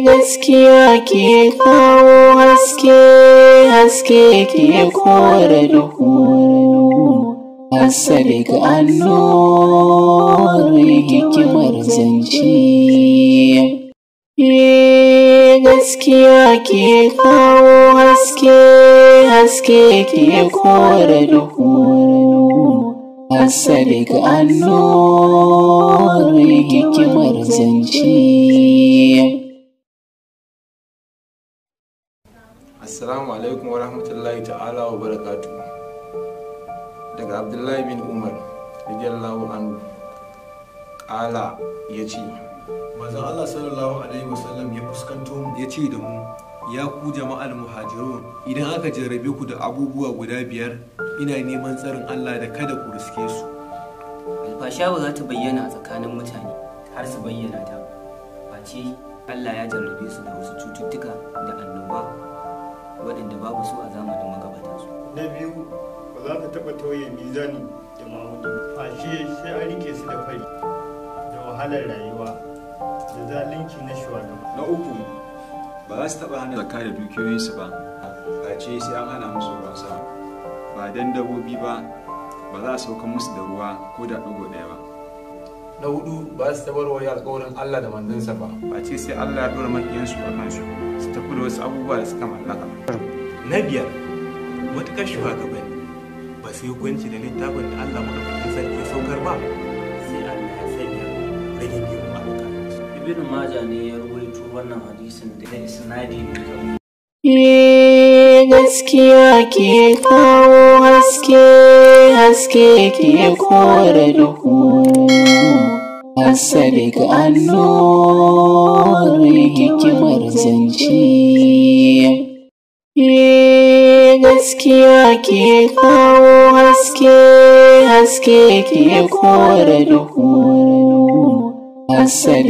Gaskiya ke kawo haske, haske ke kore duhu. Asali ga annuri hikimar zance. Gaskiya ke kawo haske, haske ke kore duhu. Asali ga annuri hikimar zance. Assalamu alaikum wa rahmatullahi ta'ala wa barakatu. Daga Abdullahi bin Umar radiyallahu anhu ƙala ya ce, manzon Allah sallallahu alaihi wasallam ya fuskanto mu ya ce da mu, ya ku jama'al muhajirun, idan aka jarrabe ku da abubuwa guda biyar, ina neman tsarin Allah da kada ku riske su. Alfasha ba za ta bayyana a tsakanin mutane har su bayyana ta, face Allah ya jarrabe su da wasu cututtuka da annoba waɗanda babu su a zamanin magabatansu. Na biyu, ba za ka taɓa tauye mizani da ma'auni, fashe sai an rike su da fari da wahalar rayuwa da zalunci na shugabanni. Na uku, ba za su taɓa hana zakka da dukiyoyinsu ba, face sai an hana musu ruwan sama. Ba dan dabbobi ba, ba za a sauka musu da ruwa ko da ɗigo ɗaya ba. na hudu ba su tabarwa alƙawarin Allah da manzansa ba, face sai Allah ya ɗora makiyansu a kansu su tafi da wasu abubuwa da suka mallaka. Na biyar, matuƙar shugabanni ba su yi hukunci da littafin da Allah maɗaukakin sarki ya saukar ba, sai Allah ya sanya rage biyu a tsakaninsu. Ibn Majah ne ya ruwaito wannan hadisin da isnadi mai rauni. Gaskiya ke kawo haske, haske ke kore duhu. Asali ga annuri hikimar zance. Gaskiya ke kawo haske, haske ke kore duhu. Asali